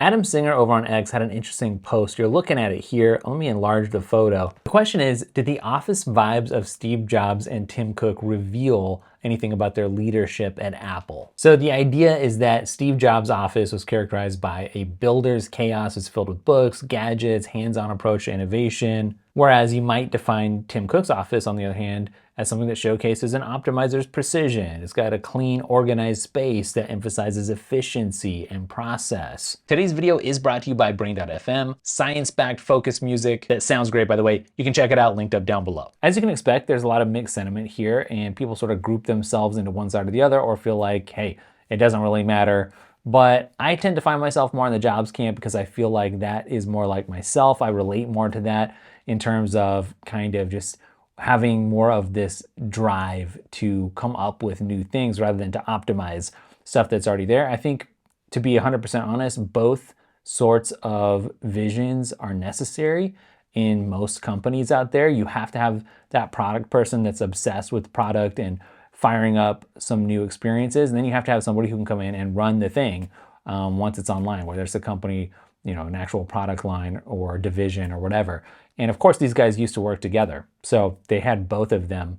Adam Singer over on X had an interesting post. You're looking at it here. Let me enlarge the photo. The question is, did the office vibes of Steve Jobs and Tim Cook reveal anything about their leadership at Apple? So the idea is that Steve Jobs' office was characterized by a builder's chaos. It's filled with books, gadgets, hands-on approach to innovation. Whereas you might define Tim Cook's office, on the other hand, as something that showcases an optimizer's precision. It's got a clean, organized space that emphasizes efficiency and process. Today's video is brought to you by Brain.fm, science-backed focus music that sounds great, by the way. You can check it out, linked up down below. As you can expect, there's a lot of mixed sentiment here, and people sort of group themselves into one side or the other, or feel like, hey, it doesn't really matter. But I tend to find myself more in the Jobs camp because I feel like that is more like myself. I relate more to that in terms of kind of just having more of this drive to come up with new things rather than to optimize stuff that's already there. I think, to be 100% honest, both sorts of visions are necessary in most companies out there. You have to have that product person that's obsessed with product and firing up some new experiences. And then you have to have somebody who can come in and run the thing once it's online, whether it's a company, you know, an actual product line or division or whatever. And of course, these guys used to work together. So they had both of them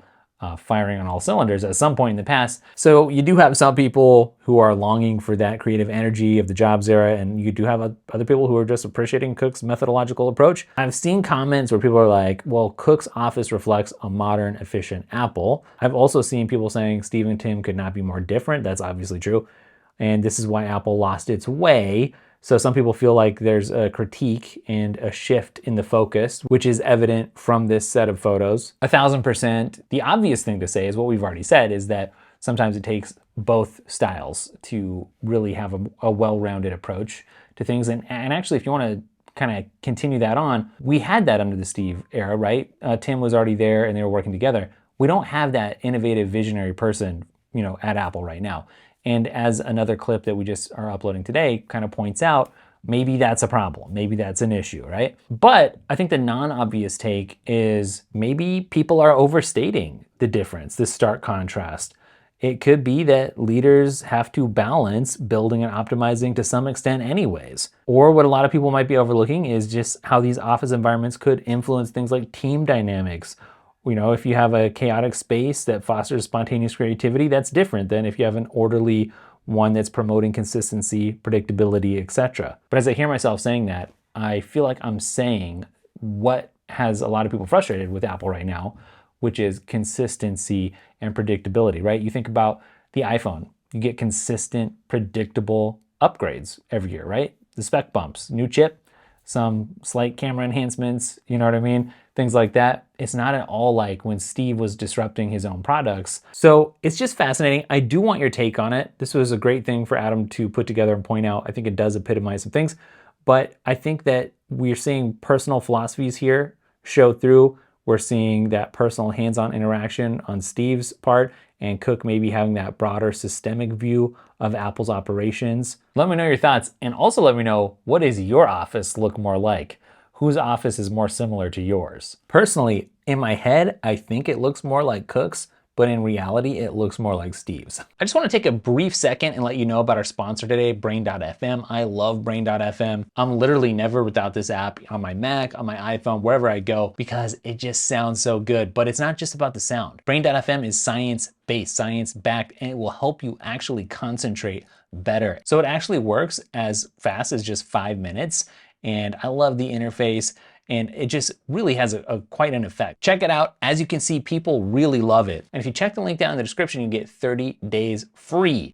firing on all cylinders at some point in the past. So you do have some people who are longing for that creative energy of the Jobs era, and you do have other people who are just appreciating Cook's methodological approach. I've seen comments where people are like, well, Cook's office reflects a modern, efficient Apple. I've also seen people saying Steve and Tim could not be more different. That's obviously true. And this is why Apple lost its way. So some people feel like there's a critique and a shift in the focus, which is evident from this set of photos. 1000%. The obvious thing to say is what we've already said, is that sometimes it takes both styles to really have a well-rounded approach to things. And actually, if you want to kind of continue that on, we had that under the Steve era, right? Tim was already there and they were working together. We don't have that innovative visionary person, you know, at Apple right now. And as another clip that we just are uploading today kind of points out, maybe that's a problem. Maybe that's an issue, right? But I think the non-obvious take is maybe people are overstating the difference, the stark contrast. It could be that leaders have to balance building and optimizing to some extent anyways. Or what a lot of people might be overlooking is just how these office environments could influence things like team dynamics. You know, if you have a chaotic space that fosters spontaneous creativity, that's different than if you have an orderly one that's promoting consistency, predictability, etc. But as I hear myself saying that, I feel like I'm saying what has a lot of people frustrated with Apple right now, which is consistency and predictability, right? You think about the iPhone, you get consistent, predictable upgrades every year, right? The spec bumps, new chip, some slight camera enhancements, you know what I mean? Things like that. It's not at all like when Steve was disrupting his own products. So it's just fascinating. I do want your take on it. This was a great thing for Adam to put together and point out. I think it does epitomize some things, but I think that we're seeing personal philosophies here show through. We're seeing that personal hands-on interaction on Steve's part, and Cook maybe having that broader systemic view of Apple's operations. Let me know your thoughts, and also let me know, what does your office look more like? Whose office is more similar to yours? Personally, in my head, I think it looks more like Cook's, but in reality, it looks more like Steve's. I just want to take a brief second and let you know about our sponsor today, Brain.fm. I love Brain.fm. I'm literally never without this app on my Mac, on my iPhone, wherever I go, because it just sounds so good. But it's not just about the sound. Brain.fm is science-based, science-backed, and it will help you actually concentrate better. So it actually works as fast as just 5 minutes. And I love the interface, and it just really has quite an effect. Check it out. As you can see, people really love it. And if you check the link down in the description, you get 30 days free.